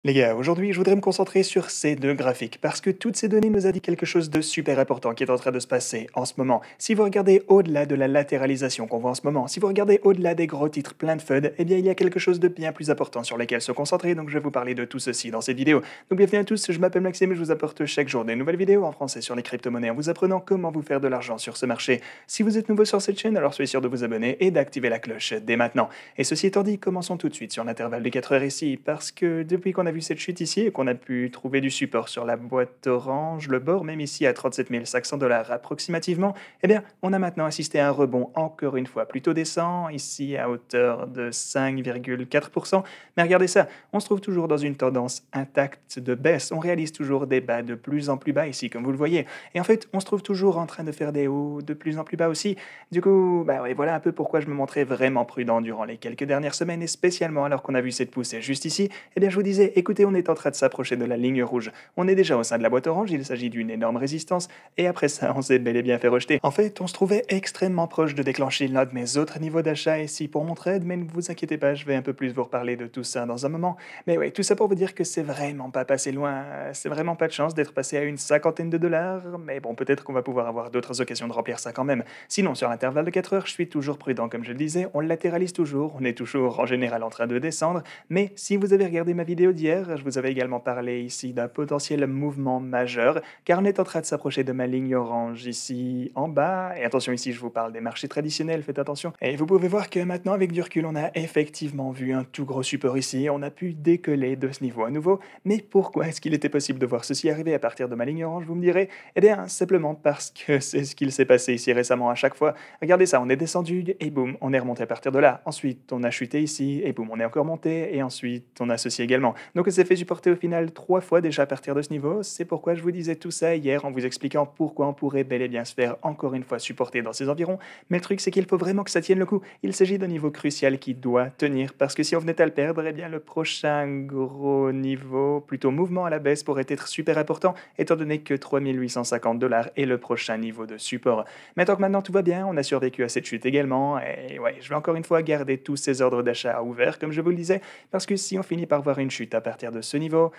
Les gars, aujourd'hui, je voudrais me concentrer sur ces deux graphiques parce que toutes ces données nous indiquent quelque chose de super important qui est en train de se passer en ce moment. Si vous regardez au-delà de la latéralisation qu'on voit en ce moment, si vous regardez au-delà des gros titres pleins de FUD, eh bien, il y a quelque chose de bien plus important sur lequel se concentrer, donc je vais vous parler de tout ceci dans cette vidéo. Donc bienvenue à tous, je m'appelle Maxime et je vous apporte chaque jour des nouvelles vidéos en français sur les crypto-monnaies en vous apprenant comment vous faire de l'argent sur ce marché. Si vous êtes nouveau sur cette chaîne, alors soyez sûr de vous abonner et d'activer la cloche dès maintenant. Et ceci étant dit, commençons tout de suite sur l'intervalle de 4 heures ici, parce que depuis qu'on a vu cette chute ici et qu'on a pu trouver du support sur la boîte orange, le bord même ici à 37 500 dollars approximativement, eh bien, on a maintenant assisté à un rebond encore une fois plutôt décent, ici à hauteur de 5,4%. Mais regardez ça, on se trouve toujours dans une tendance intacte de baisse. On réalise toujours des bas de plus en plus bas ici, comme vous le voyez. Et en fait, on se trouve toujours en train de faire des hauts de plus en plus bas aussi. Du coup, bah ouais, voilà un peu pourquoi je me montrais vraiment prudent durant les quelques dernières semaines, et spécialement alors qu'on a vu cette poussée juste ici. Eh bien, je vous disais, écoutez, on est en train de s'approcher de la ligne rouge. On est déjà au sein de la boîte orange, il s'agit d'une énorme résistance, et après ça, on s'est bel et bien fait rejeter. En fait, on se trouvait extrêmement proche de déclencher l'un de mes autres niveaux d'achat ici pour mon trade, mais ne vous inquiétez pas, je vais un peu plus vous reparler de tout ça dans un moment. Mais ouais, tout ça pour vous dire que c'est vraiment pas passé loin, c'est vraiment pas de chance d'être passé à une cinquantaine de dollars, mais bon, peut-être qu'on va pouvoir avoir d'autres occasions de remplir ça quand même. Sinon, sur l'intervalle de 4 heures, je suis toujours prudent, comme je le disais, on latéralise toujours, on est toujours en général en train de descendre, mais si vous avez regardé ma vidéo d'hier, je vous avais également parlé ici d'un potentiel mouvement majeur, car on est en train de s'approcher de ma ligne orange ici en bas, et attention ici je vous parle des marchés traditionnels, faites attention, et vous pouvez voir que maintenant avec du recul on a effectivement vu un tout gros support ici, on a pu décoller de ce niveau à nouveau, mais pourquoi est-ce qu'il était possible de voir ceci arriver à partir de ma ligne orange, vous me direz? Eh bien simplement parce que c'est ce qu'il s'est passé ici récemment à chaque fois. Regardez ça, on est descendu et boum, on est remonté à partir de là. Ensuite, on a chuté ici et boum, on est encore monté et ensuite on a ceci également. Donc on s'est fait supporter au final 3 fois déjà à partir de ce niveau. C'est pourquoi je vous disais tout ça hier en vous expliquant pourquoi on pourrait bel et bien se faire encore une fois supporter dans ces environs. Mais le truc c'est qu'il faut vraiment que ça tienne le coup. Il s'agit d'un niveau crucial qui doit tenir parce que si on venait à le perdre, eh bien le prochain gros niveau, plutôt mouvement à la baisse, pourrait être super important étant donné que 3850 dollars est le prochain niveau de support. Mais tant que maintenant tout va bien, on a survécu à cette chute également, et ouais, je vais encore une fois garder tous ces ordres d'achat ouverts, comme je vous le disais, parce que si on finit par voir une chute à partir de ce niveau,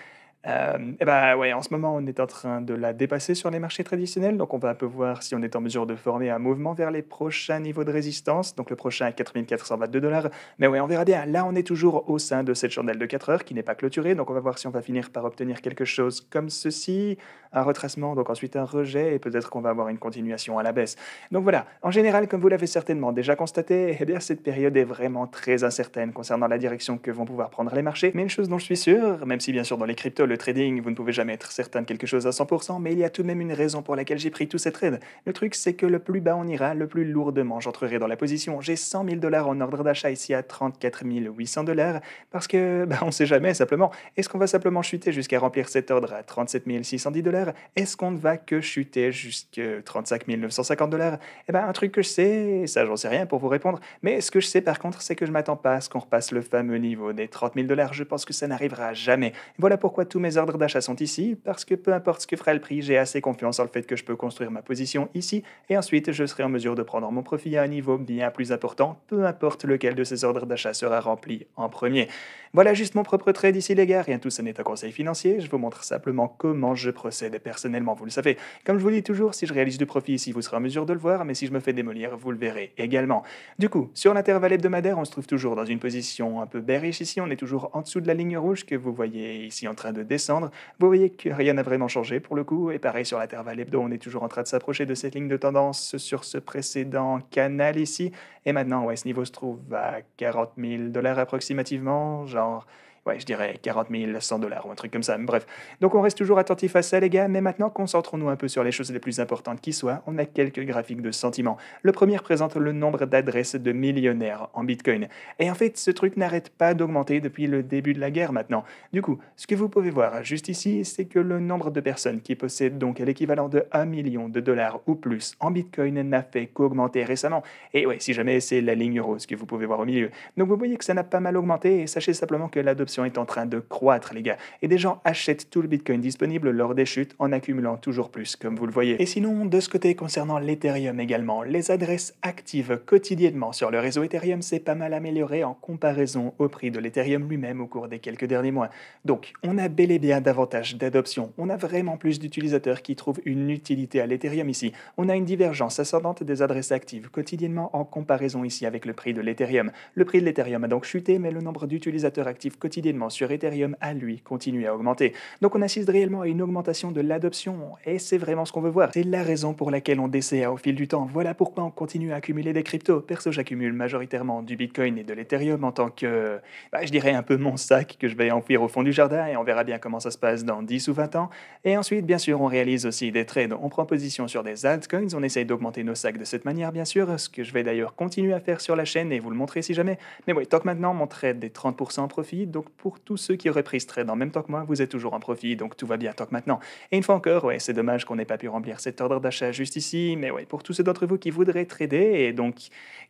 et bah, ouais, en ce moment, on est en train de la dépasser sur les marchés traditionnels, donc on va un peu voir si on est en mesure de former un mouvement vers les prochains niveaux de résistance, donc le prochain à 4 422 dollars. Mais ouais, on verra bien. Là, on est toujours au sein de cette chandelle de 4 heures qui n'est pas clôturée, donc on va voir si on va finir par obtenir quelque chose comme ceci, un retracement, donc ensuite un rejet, et peut-être qu'on va avoir une continuation à la baisse. Donc voilà, en général, comme vous l'avez certainement déjà constaté, eh bien, cette période est vraiment très incertaine concernant la direction que vont pouvoir prendre les marchés. Mais une chose dont je suis sûr, même si bien sûr dans les cryptos, le trading, vous ne pouvez jamais être certain de quelque chose à 100%, mais il y a tout de même une raison pour laquelle j'ai pris tous ces trades. Le truc, c'est que le plus bas on ira, le plus lourdement j'entrerai dans la position. J'ai 100 000 dollars en ordre d'achat ici à 34 800 dollars, parce que, bah, on sait jamais simplement. Est-ce qu'on va simplement chuter jusqu'à remplir cet ordre à 37 610 dollars? Est-ce qu'on ne va que chuter jusqu'à 35 950 dollars? Eh ben, un truc que je sais, ça j'en sais rien pour vous répondre, mais ce que je sais par contre, c'est que je m'attends pas à ce qu'on repasse le fameux niveau des 30 000 dollars. Je pense que ça n'arrivera jamais. Voilà pourquoi tous mes ordres d'achat sont ici, parce que peu importe ce que fera le prix, j'ai assez confiance en le fait que je peux construire ma position ici, et ensuite je serai en mesure de prendre mon profit à un niveau bien plus important, peu importe lequel de ces ordres d'achat sera rempli en premier. Voilà juste mon propre trade ici les gars, rien de tout ça n'est un conseil financier, je vous montre simplement comment je procède personnellement, vous le savez. Comme je vous dis toujours, si je réalise du profit ici, vous serez en mesure de le voir, mais si je me fais démolir, vous le verrez également. Du coup, sur l'intervalle hebdomadaire, on se trouve toujours dans une position un peu bearish ici, on est toujours en dessous de la ligne rouge que vous voyez ici en train de descendre. Vous voyez que rien n'a vraiment changé pour le coup, et pareil sur l'intervalle hebdo, on est toujours en train de s'approcher de cette ligne de tendance sur ce précédent canal ici, et maintenant, ouais, ce niveau se trouve à 40 000 dollars approximativement, genre, ouais, je dirais 40 100 dollars ou un truc comme ça. Bref. Donc, on reste toujours attentif à ça, les gars. Mais maintenant, concentrons-nous un peu sur les choses les plus importantes qui soient. On a quelques graphiques de sentiments. Le premier présente le nombre d'adresses de millionnaires en Bitcoin. Et en fait, ce truc n'arrête pas d'augmenter depuis le début de la guerre maintenant. Du coup, ce que vous pouvez voir juste ici, c'est que le nombre de personnes qui possèdent donc l'équivalent de 1 million de dollars ou plus en Bitcoin n'a fait qu'augmenter récemment. Et ouais, si jamais c'est la ligne rose que vous pouvez voir au milieu. Donc vous voyez que ça n'a pas mal augmenté et sachez simplement que l'adoption l'adoption est en train de croître, les gars. Et des gens achètent tout le Bitcoin disponible lors des chutes en accumulant toujours plus, comme vous le voyez. Et sinon, de ce côté, concernant l'Ethereum également, les adresses actives quotidiennement sur le réseau Ethereum s'est pas mal amélioré en comparaison au prix de l'Ethereum lui-même au cours des quelques derniers mois. Donc, on a bel et bien davantage d'adoption. On a vraiment plus d'utilisateurs qui trouvent une utilité à l'Ethereum ici. On a une divergence ascendante des adresses actives quotidiennement en comparaison ici avec le prix de l'Ethereum. Le prix de l'Ethereum a donc chuté, mais le nombre d'utilisateurs actifs quotidiennement sur Ethereum a, lui, continué à augmenter. Donc on assiste réellement à une augmentation de l'adoption, et c'est vraiment ce qu'on veut voir. C'est la raison pour laquelle on DCA au fil du temps. Voilà pourquoi on continue à accumuler des cryptos. Perso, j'accumule majoritairement du Bitcoin et de l'Ethereum en tant que, je dirais un peu mon sac que je vais enfouir au fond du jardin, et on verra bien comment ça se passe dans 10 ou 20 ans. Et ensuite, bien sûr, on réalise aussi des trades. On prend position sur des altcoins, on essaye d'augmenter nos sacs de cette manière, bien sûr, ce que je vais d'ailleurs continuer à faire sur la chaîne et vous le montrer si jamais. Mais oui, tant que maintenant, mon trade est 30% en profit, donc pour tous ceux qui auraient pris ce trade en même temps que moi, vous êtes toujours en profit, donc tout va bien tant que maintenant. Et une fois encore, ouais, c'est dommage qu'on n'ait pas pu remplir cet ordre d'achat juste ici, mais ouais, pour tous ceux d'entre vous qui voudraient trader et donc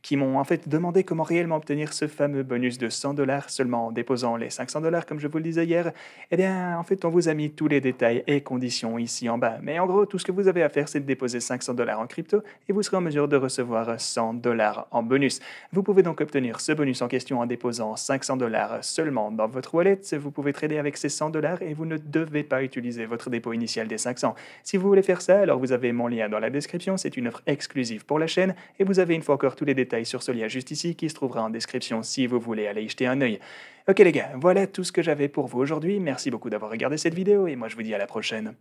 qui m'ont en fait demandé comment réellement obtenir ce fameux bonus de 100$ seulement en déposant les 500$ comme je vous le disais hier, eh bien, en fait, on vous a mis tous les détails et conditions ici en bas. Mais en gros, tout ce que vous avez à faire, c'est de déposer 500$ en crypto et vous serez en mesure de recevoir 100$ en bonus. Vous pouvez donc obtenir ce bonus en question en déposant 500$ seulement dans votre wallet. Vous pouvez trader avec ces 100$ et vous ne devez pas utiliser votre dépôt initial des 500. Si vous voulez faire ça, alors vous avez mon lien dans la description. C'est une offre exclusive pour la chaîne et vous avez une fois encore tous les détails sur ce lien juste ici qui se trouvera en description si vous voulez aller y jeter un œil. Ok les gars, voilà tout ce que j'avais pour vous aujourd'hui. Merci beaucoup d'avoir regardé cette vidéo et moi je vous dis à la prochaine.